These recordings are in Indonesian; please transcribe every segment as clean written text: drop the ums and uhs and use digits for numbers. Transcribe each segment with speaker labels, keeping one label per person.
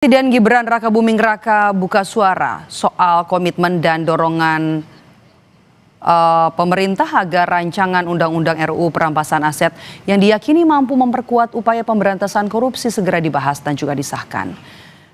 Speaker 1: Presiden Gibran Rakabuming Raka buka suara soal komitmen dan dorongan pemerintah agar rancangan Undang-Undang RUU Perampasan Aset yang diyakini mampu memperkuat upaya pemberantasan korupsi segera dibahas dan juga disahkan.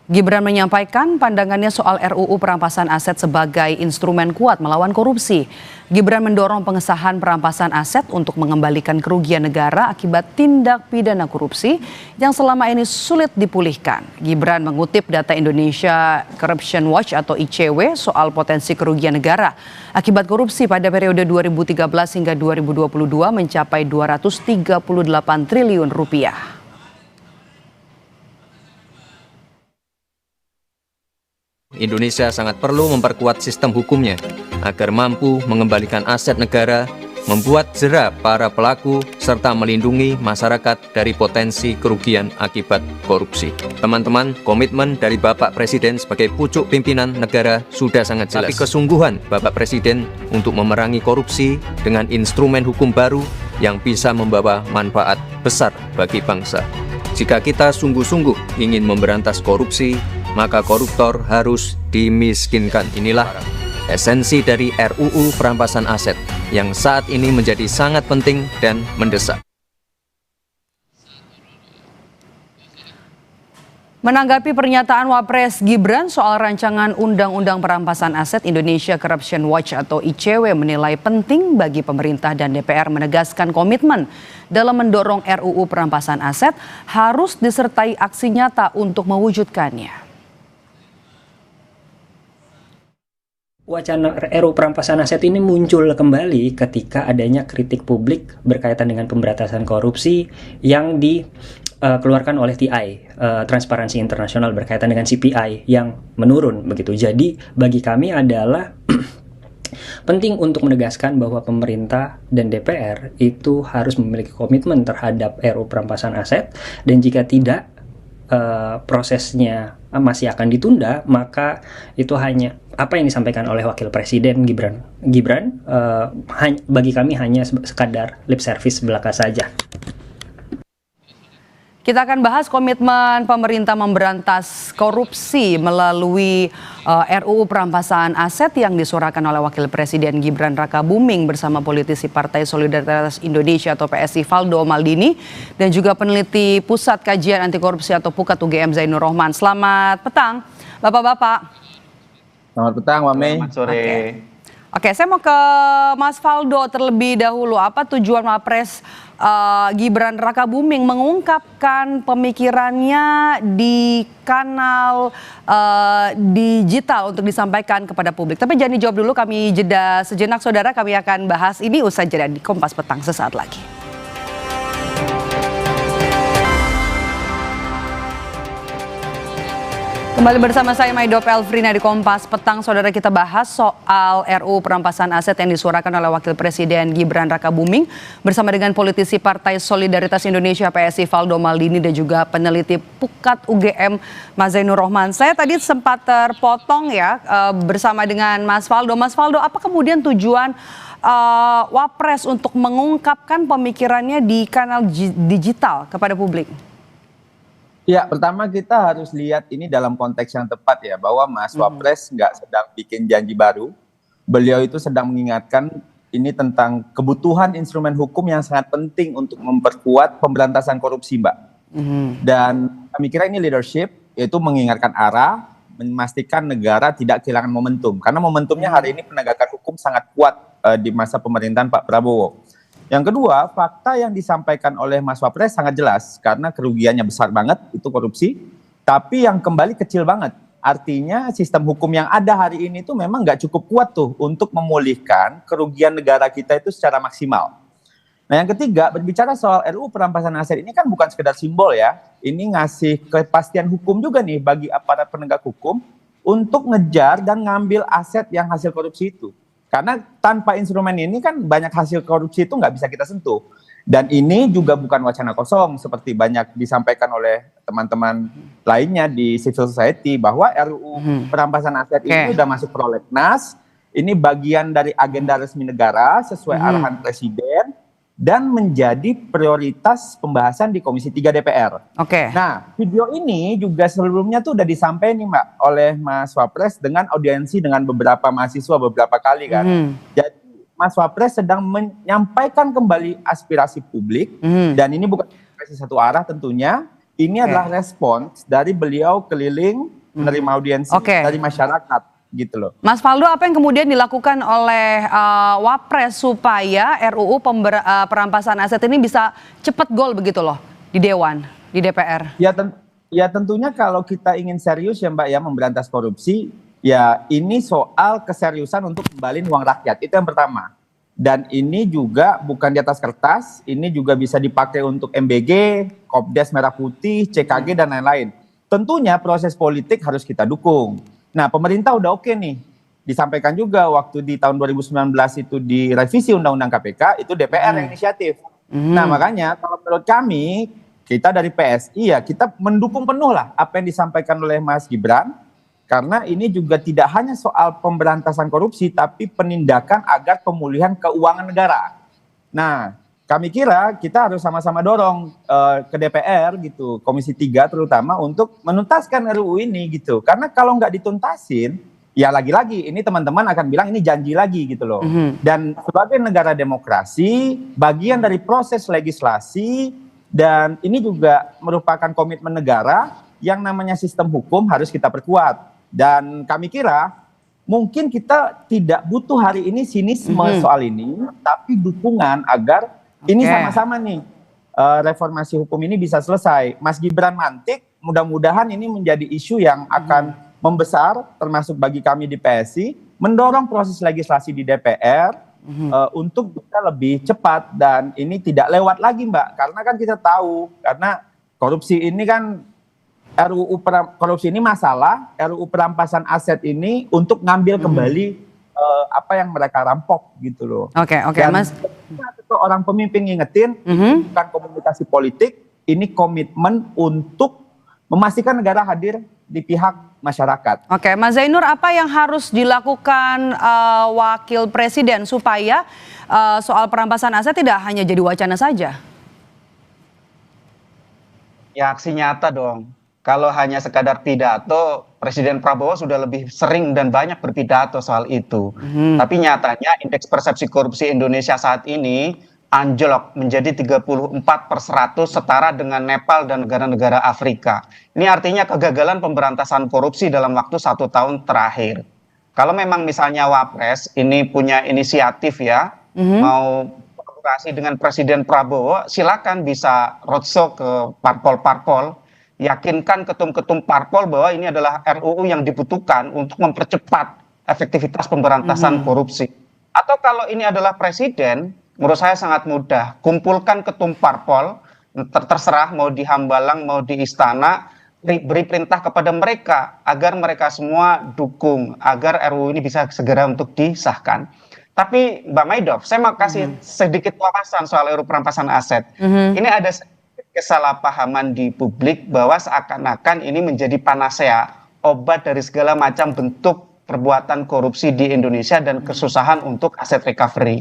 Speaker 1: Gibran menyampaikan pandangannya soal RUU Perampasan Aset sebagai instrumen kuat melawan korupsi. Gibran mendorong pengesahan perampasan aset untuk mengembalikan kerugian negara akibat tindak pidana korupsi yang selama ini sulit dipulihkan. Gibran mengutip data Indonesia Corruption Watch atau ICW soal potensi kerugian negara akibat korupsi pada periode 2013 hingga 2022 mencapai 238 triliun rupiah.
Speaker 2: Indonesia sangat perlu memperkuat sistem hukumnya agar mampu mengembalikan aset negara, membuat jera para pelaku, serta melindungi masyarakat dari potensi kerugian akibat korupsi. Teman-teman, komitmen dari Bapak Presiden sebagai pucuk pimpinan negara sudah sangat jelas. Tapi kesungguhan Bapak Presiden untuk memerangi korupsi dengan instrumen hukum baru yang bisa membawa manfaat besar bagi bangsa. Jika kita sungguh-sungguh ingin memberantas korupsi, maka koruptor harus dimiskinkan. Inilah esensi dari RUU Perampasan Aset yang saat ini menjadi sangat penting dan mendesak.
Speaker 1: Menanggapi pernyataan Wapres Gibran soal rancangan Undang-Undang Perampasan Aset, Indonesia Corruption Watch atau ICW menilai penting bagi pemerintah dan DPR menegaskan komitmen dalam mendorong RUU Perampasan Aset harus disertai aksi nyata untuk mewujudkannya.
Speaker 3: Wacana RUU Perampasan Aset ini muncul kembali ketika adanya kritik publik berkaitan dengan pemberantasan korupsi yang dikeluarkan oleh TI, Transparansi Internasional, berkaitan dengan CPI yang menurun begitu. Jadi bagi kami adalah penting untuk menegaskan bahwa pemerintah dan DPR itu harus memiliki komitmen terhadap RUU Perampasan Aset, dan jika tidak prosesnya masih akan ditunda, maka itu hanya apa yang disampaikan oleh Wakil Presiden Gibran bagi kami hanya sekadar lip service belaka saja.
Speaker 1: Kita akan bahas komitmen pemerintah memberantas korupsi melalui RUU Perampasan Aset yang disuarakan oleh Wakil Presiden Gibran Rakabuming bersama politisi Partai Solidaritas Indonesia atau PSI Valdo Maldini dan juga peneliti Pusat Kajian Anti Korupsi atau PUKAT UGM Zainur Rohman. Selamat petang, Bapak-bapak.
Speaker 4: Selamat petang, Mami.
Speaker 5: Selamat sore.
Speaker 1: Oke, saya mau ke Mas Valdo terlebih dahulu. Apa tujuan Wapres Gibran Rakabuming mengungkapkan pemikirannya di kanal digital untuk disampaikan kepada publik? Tapi jangan dijawab dulu, kami jeda sejenak saudara. Kami akan bahas ini usai jeda di Kompas Petang sesaat lagi. Kembali bersama saya Maido Pelfrina di Kompas Petang. Saudara, kita bahas soal RUU Perampasan Aset yang disuarakan oleh Wakil Presiden Gibran Rakabuming bersama dengan politisi Partai Solidaritas Indonesia PSI Valdo Maldini dan juga peneliti PUKAT UGM Mas Zainur Rohman. Saya tadi sempat terpotong ya bersama dengan Mas Valdo. Mas Valdo, apa kemudian tujuan Wapres untuk mengungkapkan pemikirannya di kanal digital kepada publik?
Speaker 4: Ya, pertama kita harus lihat ini dalam konteks yang tepat ya, bahwa Mas Wapres nggak sedang bikin janji baru. Beliau itu sedang mengingatkan ini tentang kebutuhan instrumen hukum yang sangat penting untuk memperkuat pemberantasan korupsi, Mbak. Dan kami kira ini leadership, yaitu mengingatkan arah, memastikan negara tidak kehilangan momentum. Karena momentumnya hari ini penegakan hukum sangat kuat di masa pemerintahan Pak Prabowo. Yang kedua, fakta yang disampaikan oleh Mas Wapres sangat jelas karena kerugiannya besar banget, itu korupsi, tapi yang kembali kecil banget. Artinya sistem hukum yang ada hari ini itu memang nggak cukup kuat tuh untuk memulihkan kerugian negara kita itu secara maksimal. Nah, yang ketiga, berbicara soal RUU Perampasan Aset ini kan bukan sekedar simbol ya, ini ngasih kepastian hukum juga nih bagi aparat penegak hukum untuk ngejar dan ngambil aset yang hasil korupsi itu. Karena tanpa instrumen ini kan banyak hasil korupsi itu nggak bisa kita sentuh. Dan ini juga bukan wacana kosong seperti banyak disampaikan oleh teman-teman lainnya di civil society bahwa RUU Perampasan Aset ini udah masuk prolegnas. Ini bagian dari agenda resmi negara sesuai arahan Presiden. dan menjadi prioritas pembahasan di Komisi 3 DPR.
Speaker 1: Oke.
Speaker 4: Nah, video ini juga sebelumnya tuh udah disampaikan nih Mbak oleh Mas Wapres dengan audiensi dengan beberapa mahasiswa beberapa kali kan. Jadi Mas Wapres sedang menyampaikan kembali aspirasi publik dan ini bukan aspirasi satu arah tentunya. Ini adalah respons dari beliau keliling menerima audiensi dari masyarakat gitu loh.
Speaker 1: Mas Faldo, apa yang kemudian dilakukan oleh Wapres supaya RUU perampasan aset ini bisa cepat gol begitu loh di Dewan, di DPR?
Speaker 4: Ya tentunya kalau kita ingin serius ya Mbak ya memberantas korupsi, ya ini soal keseriusan untuk kembaliin uang rakyat, itu yang pertama. Dan ini juga bukan di atas kertas, ini juga bisa dipakai untuk MBG, Kopdes Merah Putih, CKG dan lain-lain. Tentunya proses politik harus kita dukung. Nah, pemerintah udah oke nih. Disampaikan juga waktu di tahun 2019 itu direvisi Undang-Undang KPK, itu DPR yang inisiatif. Nah, makanya kalau menurut kami, kita dari PSI ya, kita mendukung penuh lah apa yang disampaikan oleh Mas Gibran, karena ini juga tidak hanya soal pemberantasan korupsi, tapi penindakan agar pemulihan keuangan negara. Nah, kami kira kita harus sama-sama dorong ke DPR gitu, Komisi 3 terutama untuk menuntaskan RUU ini gitu. Karena kalau nggak dituntasin, ya lagi-lagi ini teman-teman akan bilang ini janji lagi gitu loh. Dan sebagai negara demokrasi, bagian dari proses legislasi dan ini juga merupakan komitmen negara yang namanya sistem hukum harus kita perkuat. Dan kami kira mungkin kita tidak butuh hari ini sinisme soal ini, tapi dukungan agar ini sama-sama nih reformasi hukum ini bisa selesai. Mas Gibran mantik, mudah-mudahan ini menjadi isu yang akan membesar, termasuk bagi kami di PSI, mendorong proses legislasi di DPR untuk bisa lebih cepat dan ini tidak lewat lagi Mbak, karena kan kita tahu, karena korupsi ini kan korupsi ini masalah, RUU perampasan aset ini untuk ngambil kembali apa yang mereka rampok gitu loh.
Speaker 1: Oke, Mas.
Speaker 4: Orang pemimpin ngingetin, bukan komunikasi politik, ini komitmen untuk memastikan negara hadir di pihak masyarakat.
Speaker 1: Oke, Mas Zainur, apa yang harus dilakukan Wakil Presiden supaya soal perampasan aset tidak hanya jadi wacana saja?
Speaker 5: Ya aksi nyata dong. Kalau hanya sekadar pidato, Presiden Prabowo sudah lebih sering dan banyak berpidato soal itu. Tapi nyatanya indeks persepsi korupsi Indonesia saat ini anjlok menjadi 34/100 setara dengan Nepal dan negara-negara Afrika. Ini artinya kegagalan pemberantasan korupsi dalam waktu 1 tahun terakhir. Kalau memang misalnya Wapres ini punya inisiatif ya, mau kolaborasi dengan Presiden Prabowo, silakan bisa roadshow ke parpol-parpol, yakinkan ketum-ketum parpol bahwa ini adalah RUU yang dibutuhkan untuk mempercepat efektivitas pemberantasan korupsi. Atau kalau ini adalah presiden, menurut saya sangat mudah. Kumpulkan ketum parpol, terserah mau di Hambalang, mau di Istana, beri perintah kepada mereka agar mereka semua dukung, agar RUU ini bisa segera untuk disahkan. Tapi Mbak Maidof, saya mau kasih sedikit wawasan soal RUU perampasan aset. Ini ada kesalahpahaman di publik bahwa seakan-akan ini menjadi panacea, obat dari segala macam bentuk perbuatan korupsi di Indonesia dan kesusahan untuk aset recovery.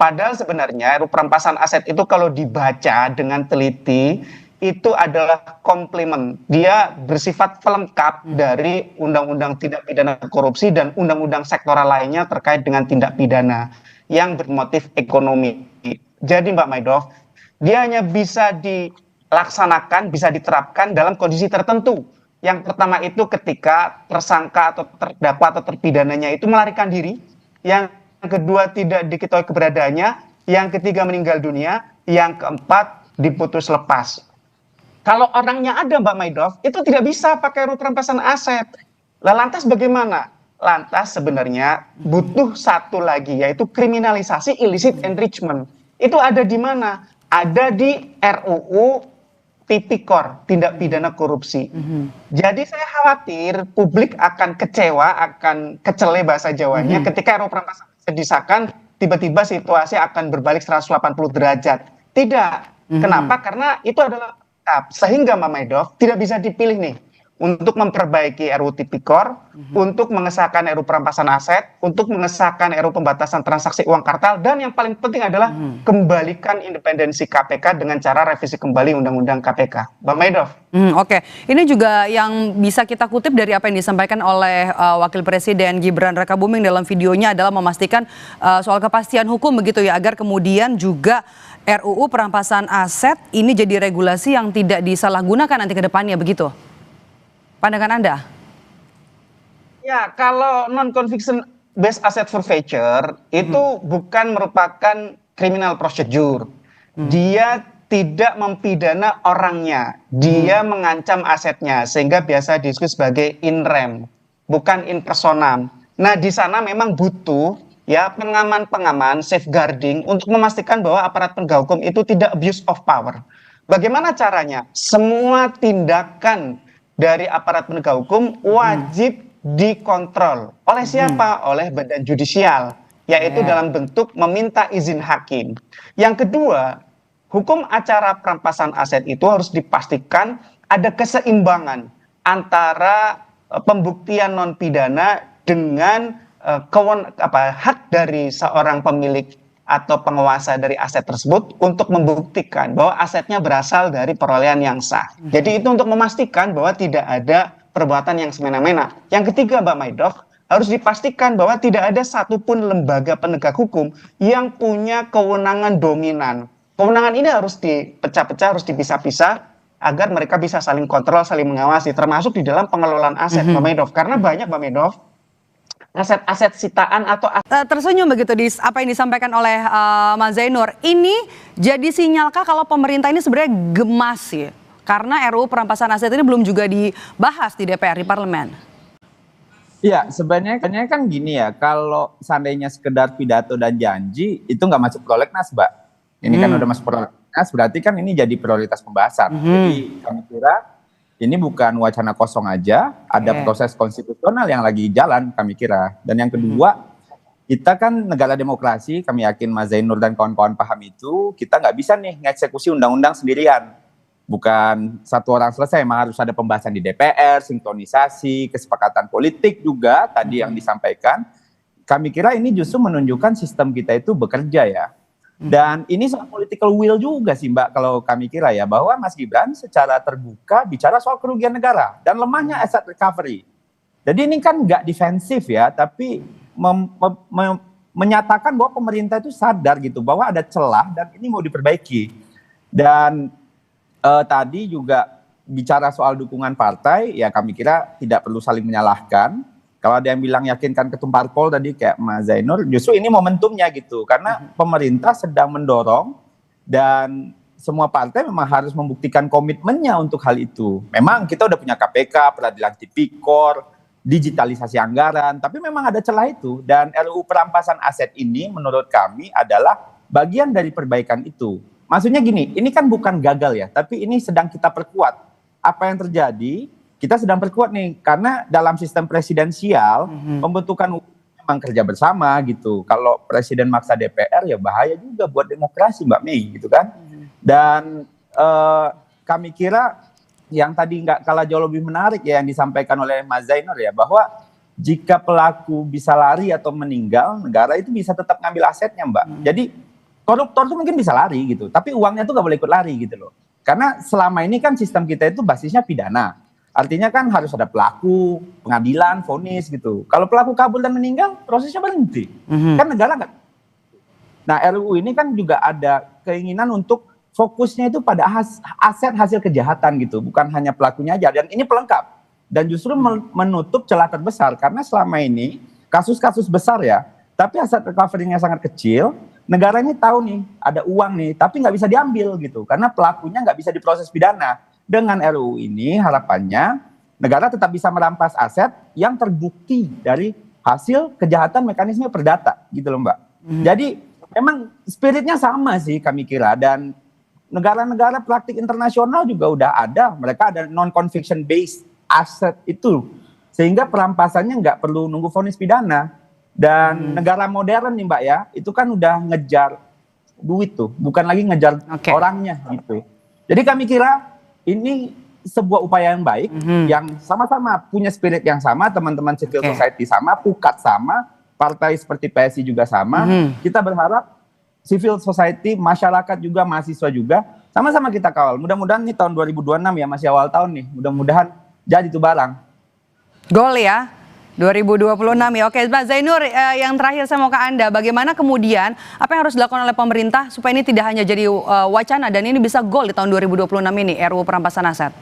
Speaker 5: Padahal sebenarnya RUU perampasan aset itu kalau dibaca dengan teliti, itu adalah komplement. Dia bersifat pelengkap dari Undang-Undang Tindak Pidana Korupsi dan Undang-Undang sektoral lainnya terkait dengan tindak pidana yang bermotif ekonomi. Jadi Mbak Maidof, dia hanya bisa dilaksanakan, bisa diterapkan dalam kondisi tertentu. Yang pertama itu ketika tersangka atau terdakwa atau terpidananya itu melarikan diri. Yang kedua tidak diketahui keberadaannya. Yang ketiga meninggal dunia. Yang keempat diputus lepas. Kalau orangnya ada Mbak Maidof, itu tidak bisa pakai RUU perampasan aset. Lantas bagaimana? Lantas sebenarnya butuh satu lagi, yaitu kriminalisasi illicit enrichment. Itu ada di mana? Ada di RUU Tipikor, tindak pidana korupsi. Jadi saya khawatir publik akan kecewa, akan kecele bahasa Jawanya ketika RUU perampasan aset disahkan, tiba-tiba situasi akan berbalik 180 derajat. Tidak. Kenapa? Karena itu adalah sehingga Mbak Maidof tidak bisa dipilih nih. untuk memperbaiki RUU Tipikor, untuk mengesahkan RUU perampasan aset, untuk mengesahkan RUU pembatasan transaksi uang kartal, dan yang paling penting adalah kembalikan independensi KPK dengan cara revisi kembali Undang-Undang KPK. Bang Maidov.
Speaker 1: Oke, ini juga yang bisa kita kutip dari apa yang disampaikan oleh Wakil Presiden Gibran Rakabuming dalam videonya adalah memastikan soal kepastian hukum begitu ya, agar kemudian juga RUU perampasan aset ini jadi regulasi yang tidak disalahgunakan nanti ke depannya begitu. Pandangan Anda?
Speaker 5: Ya, kalau non-conviction based asset forfeiture itu bukan merupakan criminal procedure. Dia tidak mempidana orangnya, dia mengancam asetnya, sehingga biasa disebut sebagai in rem, bukan in personam. Nah, di sana memang butuh ya pengaman-pengaman, safeguarding untuk memastikan bahwa aparat penegak hukum itu tidak abuse of power. Bagaimana caranya? Semua tindakan dari aparat penegak hukum wajib dikontrol. Oleh siapa? Oleh badan judisial, yaitu dalam bentuk meminta izin hakim. Yang kedua, hukum acara perampasan aset itu harus dipastikan ada keseimbangan antara pembuktian non pidana dengan hak dari seorang pemilik atau penguasa dari aset tersebut untuk membuktikan bahwa asetnya berasal dari perolehan yang sah. Jadi itu untuk memastikan bahwa tidak ada perbuatan yang semena-mena. Yang ketiga, Mbak Maidov, harus dipastikan bahwa tidak ada satupun lembaga penegak hukum yang punya kewenangan dominan. Kewenangan ini harus dipecah-pecah, harus dipisah-pisah agar mereka bisa saling kontrol, saling mengawasi, termasuk di dalam pengelolaan aset, Mbak Maidov. Karena banyak, Mbak Maidov, aset-aset sitaan atau
Speaker 1: tersenyum begitu di apa yang disampaikan oleh Mas Zainur. Ini jadi sinyalkah kalau pemerintah ini sebenarnya gemas ya? Karena RUU perampasan aset ini belum juga dibahas di DPR, di parlemen.
Speaker 4: Iya, sebenarnya kan gini ya, kalau seandainya sekedar pidato dan janji, itu nggak masuk prolegnas, Mbak. Ini kan udah masuk prolegnas, berarti kan ini jadi prioritas pembahasan. Jadi kami kira ini bukan wacana kosong aja, ada proses konstitusional yang lagi jalan kami kira. Dan yang kedua, kita kan negara demokrasi, kami yakin Mas Zainur dan kawan-kawan paham itu, kita nggak bisa nih ngeksekusi undang-undang sendirian. Bukan satu orang selesai, memang harus ada pembahasan di DPR, sinkronisasi, kesepakatan politik juga tadi yang disampaikan. Kami kira ini justru menunjukkan sistem kita itu bekerja ya. Dan ini soal political will juga sih Mbak, kalau kami kira ya, bahwa Mas Gibran secara terbuka bicara soal kerugian negara dan lemahnya asset recovery. Jadi ini kan nggak defensif ya, tapi menyatakan bahwa pemerintah itu sadar gitu, bahwa ada celah dan ini mau diperbaiki. Dan tadi juga bicara soal dukungan partai, ya kami kira tidak perlu saling menyalahkan. Kalau ada yang bilang yakinkan ketum parpol tadi kayak Mas Zainur, justru ini momentumnya gitu. Karena pemerintah sedang mendorong dan semua partai memang harus membuktikan komitmennya untuk hal itu. Memang kita udah punya KPK, peradilan tipikor, digitalisasi anggaran, tapi memang ada celah itu. Dan RUU perampasan aset ini menurut kami adalah bagian dari perbaikan itu. Maksudnya gini, ini kan bukan gagal ya, tapi ini sedang kita perkuat. Apa yang terjadi? Kita sedang perkuat nih, karena dalam sistem presidensial, pembentukan memang kerja bersama gitu. Kalau presiden maksa DPR ya bahaya juga buat demokrasi Mbak Mei gitu kan. Dan kami kira yang tadi nggak kalah jauh lebih menarik ya yang disampaikan oleh Mas Zainur ya, bahwa jika pelaku bisa lari atau meninggal, negara itu bisa tetap ngambil asetnya Mbak. Jadi koruptor itu mungkin bisa lari gitu, tapi uangnya tuh nggak boleh ikut lari gitu loh. Karena selama ini kan sistem kita itu basisnya pidana. Artinya kan harus ada pelaku, pengadilan, vonis gitu. Kalau pelaku kabur dan meninggal, prosesnya berhenti. Kan negara nggak. Nah RUU ini kan juga ada keinginan untuk fokusnya itu pada aset hasil kejahatan gitu. Bukan hanya pelakunya aja. Dan ini pelengkap. Dan justru menutup celah terbesar. Karena selama ini kasus-kasus besar ya, tapi aset recovery-nya sangat kecil. Negara ini tahu nih, ada uang nih, tapi nggak bisa diambil gitu. Karena pelakunya nggak bisa diproses pidana. Dengan RUU ini harapannya negara tetap bisa merampas aset yang terbukti dari hasil kejahatan mekanisme perdata gitu loh Mbak. Jadi memang spiritnya sama sih kami kira, dan negara-negara praktik internasional juga udah ada, mereka ada non-conviction based asset itu, sehingga perampasannya nggak perlu nunggu vonis pidana. Dan negara modern nih Mbak ya, itu kan udah ngejar duit tuh, bukan lagi ngejar orangnya gitu. Jadi kami kira ini sebuah upaya yang baik, yang sama-sama punya spirit yang sama, teman-teman civil society sama, pukat sama, partai seperti PSI juga sama. Kita berharap civil society, masyarakat juga, mahasiswa juga, sama-sama kita kawal. Mudah-mudahan nih tahun 2026 ya, masih awal tahun nih, mudah-mudahan jadi tuh barang.
Speaker 1: Gol ya, 2026 ya. Oke, Pak Zainur, yang terakhir saya mau ke Anda. Bagaimana kemudian apa yang harus dilakukan oleh pemerintah supaya ini tidak hanya jadi wacana dan ini bisa gol di tahun 2026 ini, RUU perampasan aset?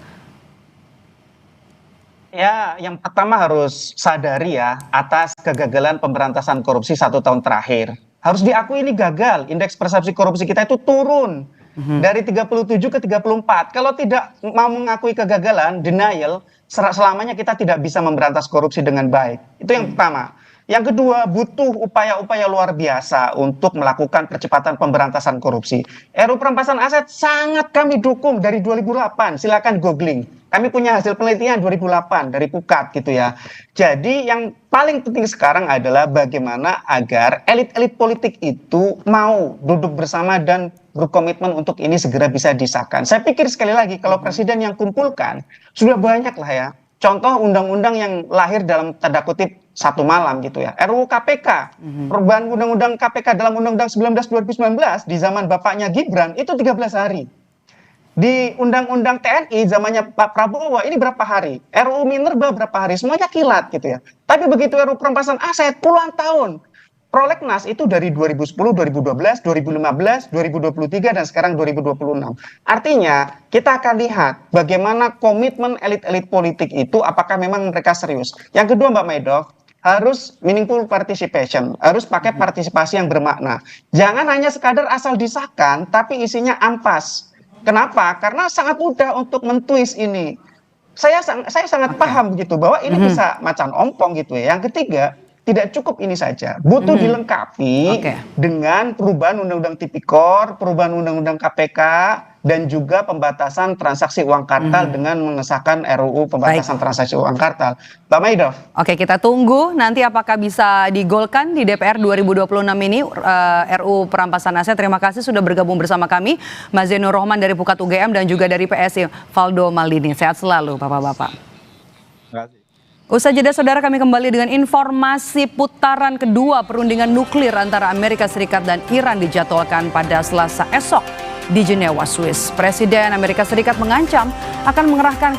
Speaker 5: Ya, yang pertama harus sadari ya, atas kegagalan pemberantasan korupsi 1 tahun terakhir. Harus diakui ini gagal, indeks persepsi korupsi kita itu turun dari 37 ke 34. Kalau tidak mau mengakui kegagalan, denial, selamanya kita tidak bisa memberantas korupsi dengan baik. Itu yang pertama. Yang kedua, butuh upaya-upaya luar biasa untuk melakukan percepatan pemberantasan korupsi. RUU perampasan aset sangat kami dukung dari 2008. Silakan googling. Kami punya hasil penelitian 2008 dari Pukat gitu ya. Jadi yang paling penting sekarang adalah bagaimana agar elit-elit politik itu mau duduk bersama dan berkomitmen untuk ini segera bisa disahkan. Saya pikir sekali lagi kalau presiden yang kumpulkan sudah banyak lah ya. Contoh undang-undang yang lahir dalam tanda kutip satu malam gitu ya. RUU KPK, perubahan undang-undang KPK dalam undang-undang 19 2019 di zaman bapaknya Gibran itu 13 hari. Di undang-undang TNI zamannya Pak Prabowo ini berapa hari? RUU Minerba berapa hari? Semuanya kilat gitu ya. Tapi begitu RUU perampasan aset puluhan tahun. Prolegnas itu dari 2010, 2012, 2015, 2023 dan sekarang 2026. Artinya kita akan lihat bagaimana komitmen elit-elit politik itu apakah memang mereka serius. Yang kedua Mbak Maidoff, harus meaningful participation, harus pakai partisipasi yang bermakna. Jangan hanya sekadar asal disahkan tapi isinya ampas. Kenapa? Karena sangat mudah untuk mentwist ini. Saya sangat paham gitu bahwa ini bisa macan ompong gitu ya. Yang ketiga, tidak cukup ini saja, butuh dilengkapi dengan perubahan Undang-Undang Tipikor, perubahan Undang-Undang KPK, dan juga pembatasan transaksi uang kartal dengan mengesahkan RUU pembatasan transaksi uang kartal. Mbak Maidoff.
Speaker 1: Oke, kita tunggu nanti apakah bisa digolkan di DPR 2026 ini RUU perampasan aset. Terima kasih sudah bergabung bersama kami, Mas Zainur Rohman dari Pukat UGM dan juga dari PSI Valdo Maldini. Sehat selalu, Bapak-bapak.
Speaker 4: Terima kasih.
Speaker 1: Usai jeda saudara, kami kembali dengan informasi putaran kedua perundingan nuklir antara Amerika Serikat dan Iran dijadwalkan pada Selasa esok di Jenewa, Swiss. Presiden Amerika Serikat mengancam akan mengerahkan